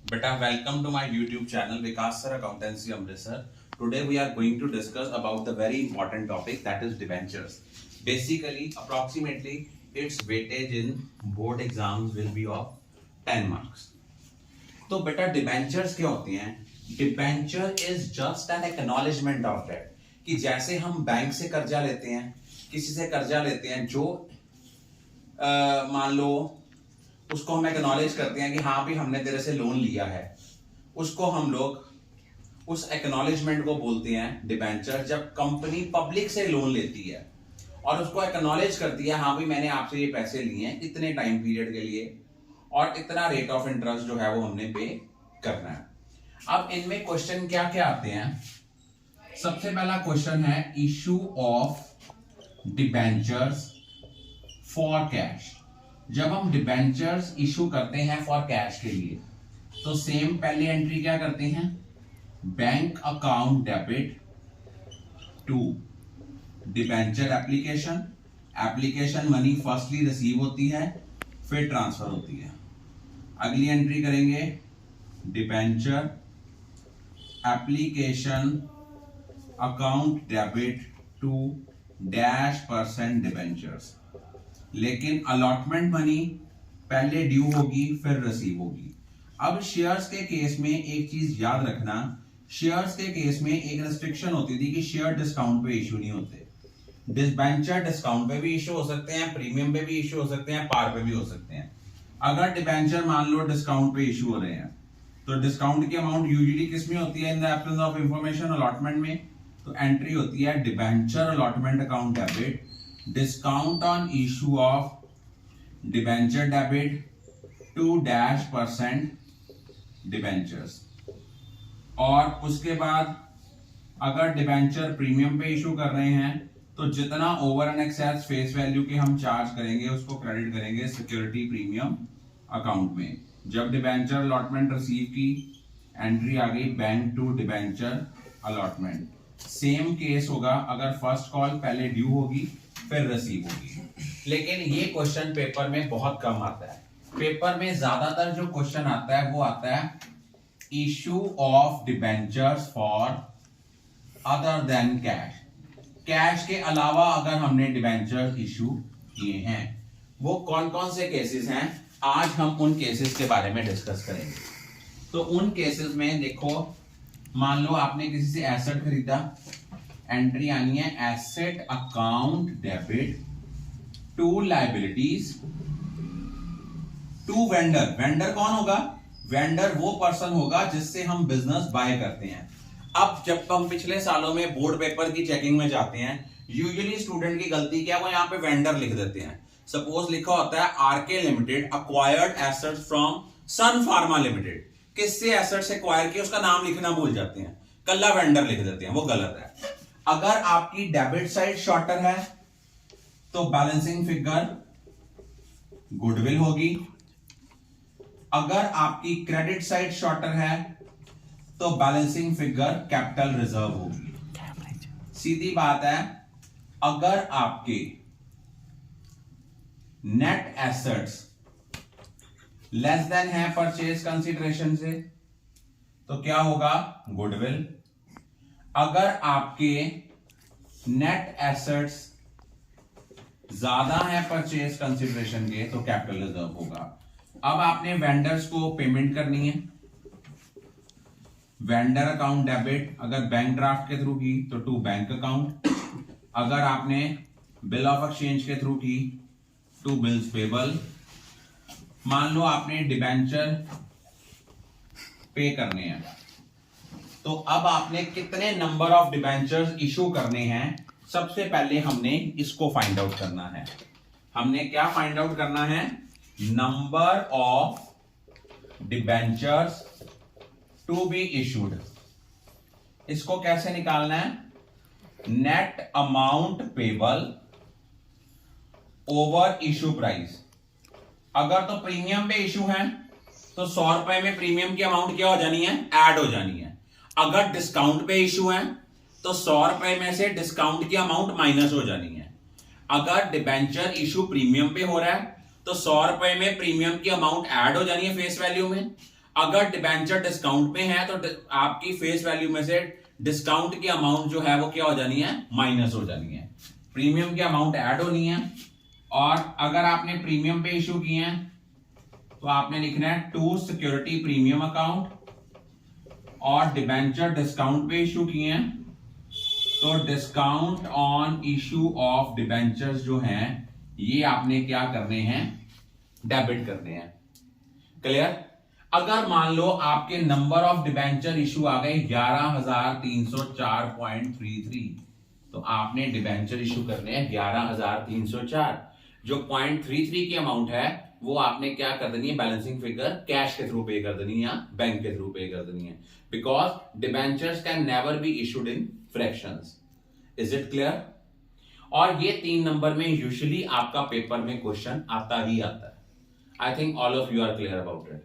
Beta, welcome to my YouTube channel Vikas Sir Accountancy Amritsar. Today we are going to discuss about the very important topic, that is debentures. Basically, approximately its weightage in board exams will be of 10 marks. तो बेटा debentures क्या होती हैं? Debenture is just an acknowledgement of that कि जैसे हम bank से कर्जा लेते हैं, किसी से कर्जा लेते हैं जो मान लो उसको हम एक्नॉलेज करते हैं कि हाँ भी हमने तेरे से लोन लिया है, उसको हम लोग उस एक्नॉलेजमेंट को बोलते हैं डिबेंचर। जब कंपनी पब्लिक से लोन लेती है और उसको एक्नॉलेज करती है हाँ भी मैंने आपसे ये पैसे लिए हैं इतने टाइम पीरियड के लिए और इतना रेट ऑफ इंटरेस्ट जो है वो हमने पे करना है। अब इनमें क्वेश्चन क्या क्या आते हैं? सबसे पहला क्वेश्चन है issue of debentures for cash. जब हम डिबेंचर्स इशू करते हैं फॉर कैश के लिए तो सेम पहली एंट्री क्या करते हैं? Bank account debit to debenture application. Application money firstly receive होती है फिर ट्रांसफर होती है। अगली एंट्री करेंगे debenture application account debit to -% debentures. लेकिन अलॉटमेंट मनी पहले ड्यू होगी फिर रिसीव होगी। अब शेयर्स के केस में एक चीज याद रखना, शेयर्स के केस में एक रेस्ट्रिक्शन होती थी कि शेयर डिस्काउंट पे इशू नहीं होते। डिबेंचर डिस्काउंट पे भी इशू हो सकते हैं, प्रीमियम पे भी इशू हो सकते हैं, पार पे भी हो सकते हैं। अगर डिबेंचर मान लो डिस्काउंट पे इशू हो रहे हैं तो डिस्काउंट की अमाउंट यूजुअली किस में होती है? In the absence of information allotment में। तो एंट्री होती है debenture allotment account debit discount on issue of debenture debit to -% debentures. और उसके बाद अगर डिबेंचर प्रीमियम पे इशू कर रहे हैं तो जितना over and excess face value के हम चार्ज करेंगे उसको क्रेडिट करेंगे सिक्योरिटी प्रीमियम अकाउंट में। जब डिबेंचर अलॉटमेंट रिसीव की एंट्री आ गई bank to debenture allotment. Same case होगा अगर फर्स्ट कॉल पहले ड्यू होगी फिर रिसीव होगी। लेकिन ये क्वेश्चन पेपर में बहुत कम आता है। पेपर में ज्यादातर जो क्वेश्चन आता है वो आता है issue of debentures for other than cash. Cash के अलावा अगर हमने डिबेंचर इशू किए हैं वो कौन कौन से केसेस हैं, आज हम उन केसेस के बारे में डिस्कस करेंगे। तो उन केसेस में देखो, मान लो आपने किसी से एसेट खरीदा, एंट्री आनी है asset account debit to liabilities to vendor. Vendor कौन होगा? वेंडर वो पर्सन होगा जिससे हम बिजनेस बाय करते हैं। अब जब हम पिछले सालों में बोर्ड पेपर की चेकिंग में जाते हैं यूजुअली स्टूडेंट की गलती क्या है, वो यहाँ पे वेंडर लिख देते हैं। सपोज लिखा होता है RK limited acquired assets from Sun Pharma limited. किससे एसेट्स एक्वायर किए उसका नाम लिखना भूल जाते हैं, कल्ला वेंडर लिख देते हैं, वो गलत है। अगर आपकी डेबिट साइड शॉर्टर है तो बैलेंसिंग फिगर गुडविल होगी। अगर आपकी क्रेडिट साइड शॉर्टर है तो बैलेंसिंग फिगर कैपिटल रिजर्व होगी। सीधी बात है। अगर आपके नेट एसेट्स लेस देन है परचेज कंसीडरेशन से तो क्या होगा? गुडविल। अगर आपके नेट एसेट्स ज्यादा है परचेज कंसीडरेशन के तो कैपिटल रिजर्व होगा। अब आपने वेंडर्स को पेमेंट करनी है, वेंडर अकाउंट डेबिट अगर बैंक ड्राफ्ट के थ्रू की तो टू बैंक अकाउंट। अगर आपने बिल ऑफ एक्सचेंज के थ्रू की टू बिल्स पेबल। मान लो आपने डिबेंचर पे करने हैं तो अब आपने कितने नंबर ऑफ डिबेंचर्स इशू करने हैं, सबसे पहले हमने इसको फाइंड आउट करना है। हमने क्या फाइंड आउट करना है? Number of debentures to be issued. इसको कैसे निकालना है? Net amount payable over issue price. अगर तो प्रीमियम पे इशू है तो 100 रुपए में प्रीमियम की अमाउंट क्या हो जानी है? ऐड हो जानी है। अगर डिस्काउंट पे इशू है तो 100 रुपए में से डिस्काउंट की अमाउंट माइनस हो जानी है। अगर डिबेंचर इशू प्रीमियम पे हो रहा है तो 100 रुपए में प्रीमियम की अमाउंट ऐड हो जानी है फेस वैल्यू में। अगर डिबेंचर डिस्काउंट में है तो आपकी फेस वैल्यू में से डिस्काउंट की अमाउंट जो है वो क्या हो जानी है, माइनस हो जानी है, प्रीमियम की अमाउंट ऐड होनी है। और अगर आपने प्रीमियम पे इशू किए हैं तो आपने लिखना है टू सिक्योरिटी प्रीमियम अकाउंट, और डिबेंचर डिस्काउंट पे इशू किए हैं तो discount on issue of debentures जो हैं ये आपने क्या करने हैं, डेबिट करने हैं। क्लियर? अगर मान लो आपके नंबर ऑफ डिबेंचर इशू आ गए 11,304.33, तो आपने डिबेंचर इशू करने हैं 11,304। जो 0.33 की अमाउंट है वो आपने क्या कर देनी है, बैलेंसिंग फिगर कैश के थ्रू पे कर देनी है या बैंक के थ्रू पे कर देनी है, because debentures can never be issued in fractions. Is it clear? और ये 3 नंबर में यूजुअली आपका पेपर में क्वेश्चन आता ही आता है। I think all of you are clear about it.